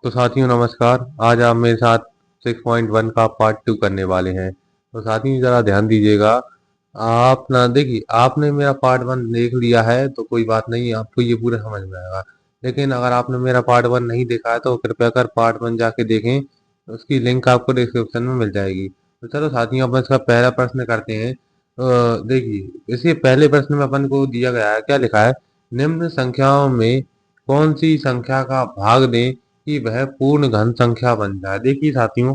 तो साथियों नमस्कार। आज आप मेरे साथ 6.1 का पार्ट 2 करने वाले हैं। तो साथियों ज़रा ध्यान दीजिएगा। आप ना देखिए, आपने मेरा पार्ट 1 देख लिया है तो कोई बात नहीं, आपको ये पूरा समझ में आएगा। लेकिन अगर आपने मेरा पार्ट 1 नहीं देखा है तो कृपया कर पार्ट 1 जाके देखें। उसकी लिंक आपको डिस्क्रिप्शन में मिल जाएगी। तो चलो साथियों, अपन इसका पहला प्रश्न करते हैं। देखिए, इसके पहले प्रश्न में अपन को दिया गया है, क्या लिखा है? निम्न संख्याओं में कौन सी संख्या का भाग दें कि वह पूर्ण घन संख्या बन जाए। देखिए साथियों,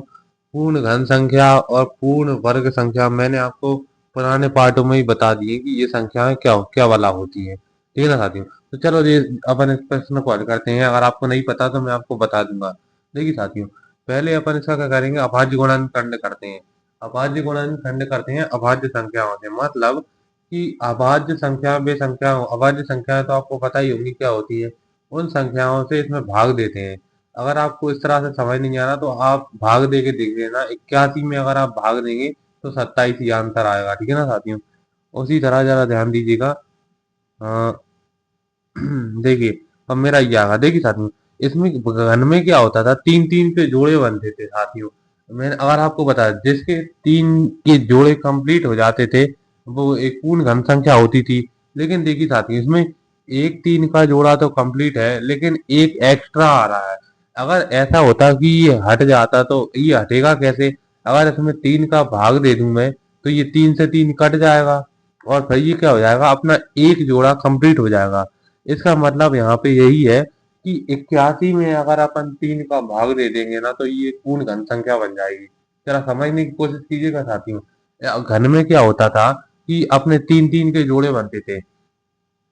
पूर्ण घन संख्या और पूर्ण वर्ग संख्या मैंने आपको पुराने पार्टों में ही बता दिए कि ये संख्याएं क्या क्या वाला होती हैं। ठीक है ना साथियों? तो चलो ये अपन इस प्रश्न को हल करते हैं। अगर आपको नहीं पता तो मैं आपको बता दूंगा। देखिए साथियों, पहले अपन इसका क्या करेंगे, अभाज्य गुणनखंड करते हैं। अभाज्य गुणनखंड करते हैं अभाज्य संख्याओं से। मतलब कि अभाज्य संख्या वे संख्या, अभाज्य संख्याएं तो आपको पता ही होंगी क्या होती है। उन संख्याओं से इसमें भाग देते हैं। अगर आपको इस तरह से समझ नहीं आ रहा तो आप भाग दे के देख लेना। 81 में अगर आप भाग देंगे तो 27 ही आंसर आएगा। ठीक है ना साथियों? उसी तरह जरा ध्यान दीजिएगा। अ, देखिए, अब मेरा ये आएगा। देखिए साथियों, इसमें घन में क्या होता था, तीन तीन के जोड़े बनते थे साथियों। मैंने अगर आपको बताया, जिसके तीन के जोड़े कंप्लीट हो जाते थे वो एक पूर्ण घन संख्या होती थी। लेकिन देखिए साथियों, इसमें एक तीन का जोड़ा तो कंप्लीट है लेकिन एक एक्स्ट्रा आ रहा है। अगर ऐसा होता कि ये हट जाता तो ये हटेगा कैसे? अगर इसमें तीन का भाग दे दूं मैं तो ये तीन से तीन कट जाएगा और फिर ये क्या हो जाएगा, अपना एक जोड़ा कंप्लीट हो जाएगा। इसका मतलब यहाँ पे यही है कि 81 में अगर अपन तीन का भाग दे देंगे ना तो ये पूर्ण घन संख्या बन जाएगी। जरा समझने की कोशिश कीजिएगा साथियों। घन में क्या होता था कि अपने तीन तीन के जोड़े बनते थे।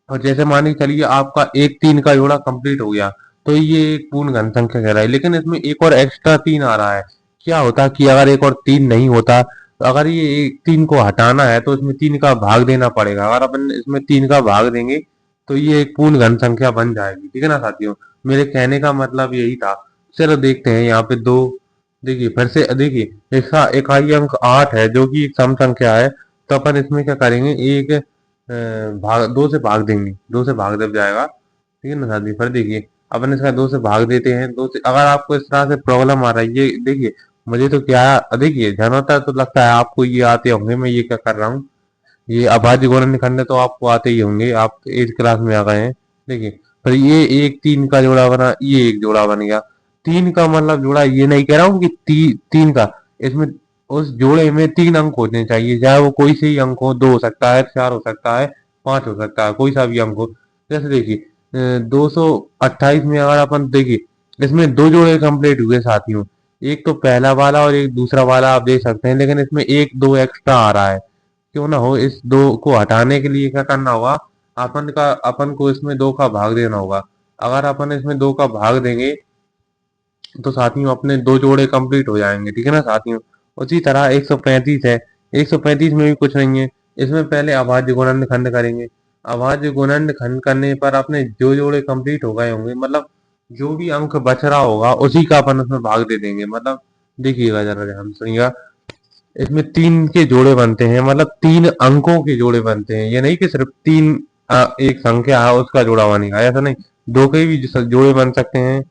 और जैसे मान के चलिए आपका एक तीन का जोड़ा कंप्लीट हो गया तो ये एक पूर्ण घन संख्या कहलाए। लेकिन इसमें एक और एक्स्ट्रा तीन आ रहा है। क्या होता कि अगर एक और तीन नहीं होता तो अगर ये एक तीन को हटाना है तो इसमें तीन का भाग देना पड़ेगा। अगर अपन इसमें तीन का भाग देंगे तो ये एक पूर्ण घन संख्या बन जाएगी। ठीक है ना साथियों? मेरे कहने का मतलब यही था। चलो देखते हैं यहाँ पे दो। देखिए फिर से देखिए, इसका इकाई अंक 8 है जो कि एक सम संख्या है। तो अपन इसमें क्या करेंगे, एक भाग दो से भाग देंगे, दो से भाग दब जाएगा। ठीक है ना साथी? फिर देखिए, अपन इसका दो से भाग देते हैं। दो से अगर आपको इस तरह से प्रॉब्लम आ रहा है, ये देखिए मुझे तो क्या देखिए ज्यादातर तो लगता है आपको ये आते होंगे, मैं ये क्या कर रहा हूँ। ये अभाज्य गुणनखंड तो आपको आते ही होंगे, आप एट क्लास में आ गए हैं। देखिए, फिर ये एक तीन का जोड़ा बना, ये एक जोड़ा बन गया। तीन का मतलब जोड़ा, ये नहीं कह रहा हूँ कि तीन का, इसमें उस जोड़े में तीन अंक होने चाहिए, चाहे वो कोई से ही अंक हो। दो हो सकता है, चार हो सकता है, पांच हो सकता है, कोई सा भी अंक हो। जैसे देखिए 228 में अगर अपन देखिए, इसमें दो जोड़े कंप्लीट हुए साथियों। एक तो पहला वाला और एक दूसरा वाला आप देख सकते हैं, लेकिन इसमें एक दो एक्स्ट्रा आ रहा है। क्यों ना हो, इस दो को हटाने के लिए क्या करना होगा, अपन को इसमें दो का भाग देना होगा। अगर अपन इसमें दो का भाग देंगे तो साथियों अपने दो जोड़े कंप्लीट हो जाएंगे। ठीक है ना साथियों? उसी तरह 135 है। 135 में भी कुछ नहीं है। इसमें पहले अभाज्य गुणनखंड करेंगे। अभाज्य गुणनखंड करने पर अपने जो जोड़े कंप्लीट हो गए होंगे, मतलब जो भी अंक बच रहा होगा उसी का अपन उसमें भाग दे देंगे। मतलब देखिएगा, जरा ध्यान सुनिएगा। इसमें तीन के जोड़े बनते हैं, मतलब तीन अंकों के जोड़े बनते हैं। ये नहीं कि सिर्फ तीन एक संख्या है उसका जोड़ा बनेगा, ऐसा नहीं। दो के भी जोड़े बन सकते हैं।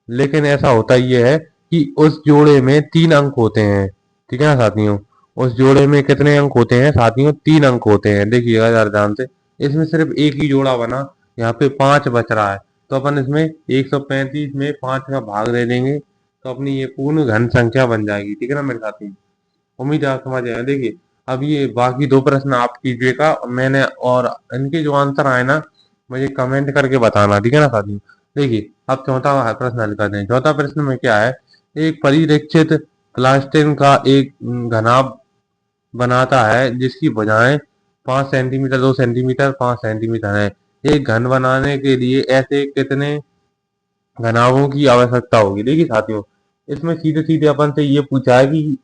लेकिन ऐसा होता ये है कि उस जोड़े में तीन अंक होते हैं। ठीक है ना साथियों? उस जोड़े में कितने अंक होते हैं साथियों? तीन अंक होते हैं। देखिएगा जरा ध्यान से। इसमें सिर्फ एक ही जोड़ा बना, यहाँ पे पांच बच रहा है। तो अपन इसमें 135 में पांच का भाग दे देंगे तो अपनी ये पूर्ण घन संख्या बन जाएगी। ठीक है ना मेरे साथियों? उम्मीद है आप समझ आए। देखिए, अब ये बाकी दो प्रश्न आप कीजिएगा, मैंने और इनके जो आंसर आए ना मुझे कमेंट करके बताना। ठीक है ना साथियों? देखिए, अब चौथा प्रश्न हल करते हैं। चौथा प्रश्न में क्या है, एक परिरक्षित प्लास्टिन का एक घनाभ बनाता है जिसकी भुजाएं 5 सेंटीमीटर, 2 सेंटीमीटर, 5 सेंटीमीटर है। एक घन बनाने के लिए ऐसे कितने घनाभों की आवश्यकता होगी? देखिए साथियों, इसमें सीधे सीधे अपन से ये पूछा है कि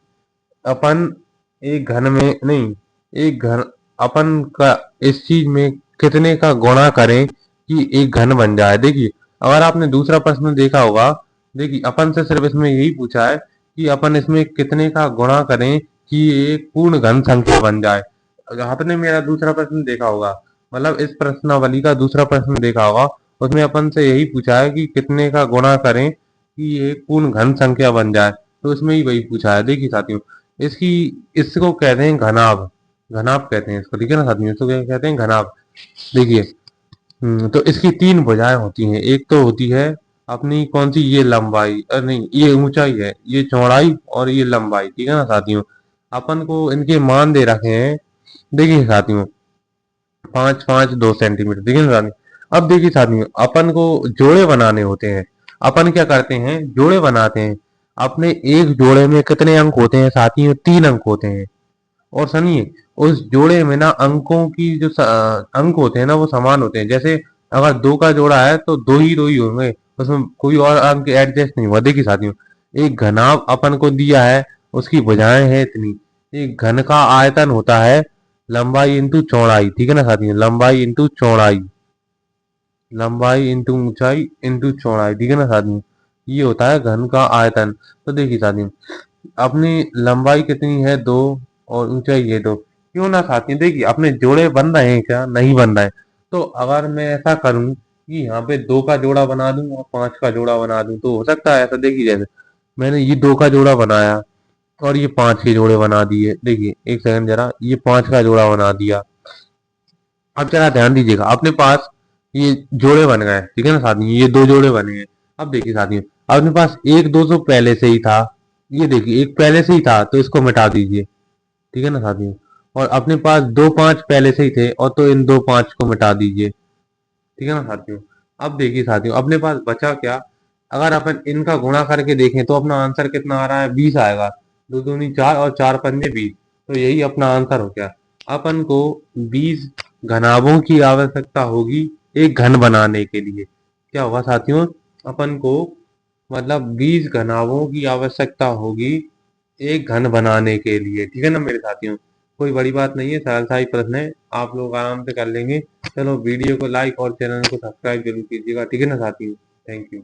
अपन एक घन में नहीं, एक घन अपन का इस चीज में कितने का गुणा करें कि एक घन बन जाए। देखिए, अगर आपने दूसरा प्रश्न देखा होगा, देखिए अपन से सिर्फ इसमें यही पूछा है कि अपन इसमें कितने का गुणा करें कि ये एक पूर्ण घन संख्या बन जाए। अगर आपने मेरा दूसरा प्रश्न देखा होगा, मतलब इस प्रश्नावली का दूसरा प्रश्न देखा होगा, उसमें अपन से यही पूछा है कि कितने का गुणा करें कि ये पूर्ण घन संख्या बन जाए, तो इसमें ही वही पूछा है। देखिए साथियों, इसकी इसको कहते हैं घनाभ, घनाभ कहते हैं इसको, ठीक है ना साथियों, इसको क्या कहते हैं, घनाभ। देखिए तो इसकी तीन भुजाएं होती हैं। एक तो होती है अपनी कौन सी, ये लंबाई, नहीं ये ऊंचाई है, ये चौड़ाई और ये लंबाई, ठीक है ना साथियों। अपन को इनके मान दे रखे हैं। देखिए साथियों, 5 5 2 सेंटीमीटर, ठीक है ना साथियों। अब देखिए साथियों, अपन को जोड़े बनाने होते हैं। अपन क्या करते हैं, जोड़े बनाते हैं। अपने एक जोड़े में कितने अंक होते हैं साथियों, 3 अंक होते हैं। और सुनिए, उस जोड़े में ना अंकों की जो अंक होते हैं ना वो समान होते हैं। जैसे अगर 2 का जोड़ा है तो दो ही होंगे, उसमें कोई और अंक एडजस्ट नहीं हुआ। देखिए साथियों, एक घनाभ अपन को दिया है, उसकी भुजाएं हैं इतनी। एक घन का आयतन होता है लंबाई इंटू चौड़ाई, ठीक है ना साथियों, लंबाई इंटू चौड़ाई, लंबाई इंटू ऊंचाई इंटू चौड़ाई, ठीक है ना साथियों, ये होता है घन का आयतन। तो देखिए साथियों, अपनी लंबाई कितनी है, 2, और ऊंचाई है 2। क्यों ना साथियों, देखिए अपने जोड़े बन रहे हैं क्या, नहीं बन रहे हैं। तो अगर मैं ऐसा करूं कि यहाँ पे 2 का जोड़ा बना दूं और 5 का जोड़ा बना दूं, तो हो सकता है ऐसा। देखिए जैसे मैंने ये 2 का जोड़ा बनाया और ये 5 के जोड़े बना दिए। देखिए एक सेकंड जरा, ये 5 का जोड़ा बना दिया। अब जरा ध्यान दीजिएगा, अपने पास ये जोड़े बन गए, ठीक है ना साथियों, ये 2 जोड़े बने हैं। अब देखिए साथियों, अपने पास एक दो तो पहले से ही था। ये देखिए एक पहले से ही था, तो इसको मिटा दीजिए, ठीक है ना साथियों। और अपने पास 2 5 पहले से ही थे, और तो इन 2 5 को मिटा दीजिए, ठीक है ना साथियों। अब देखिए साथियों, अपने पास बचा क्या, अगर अपन इनका गुणा करके देखें तो अपना आंसर कितना आ रहा है, 20 आएगा। 2 दूनी 4 और 4 पंजे 20, तो यही अपना आंसर हो गया। अपन को 20 घनाभों की आवश्यकता होगी एक घन बनाने के लिए। क्या होगा साथियों, अपन को मतलब 20 घनाभों की आवश्यकता होगी एक घन बनाने के लिए, ठीक है ना मेरे साथियों। कोई बड़ी बात नहीं है, सरल सा ही प्रश्न है, आप लोग आराम से कर लेंगे। चलो वीडियो को लाइक और चैनल को सब्सक्राइब जरूर कीजिएगा, ठीक है ना साथियों। Thank you.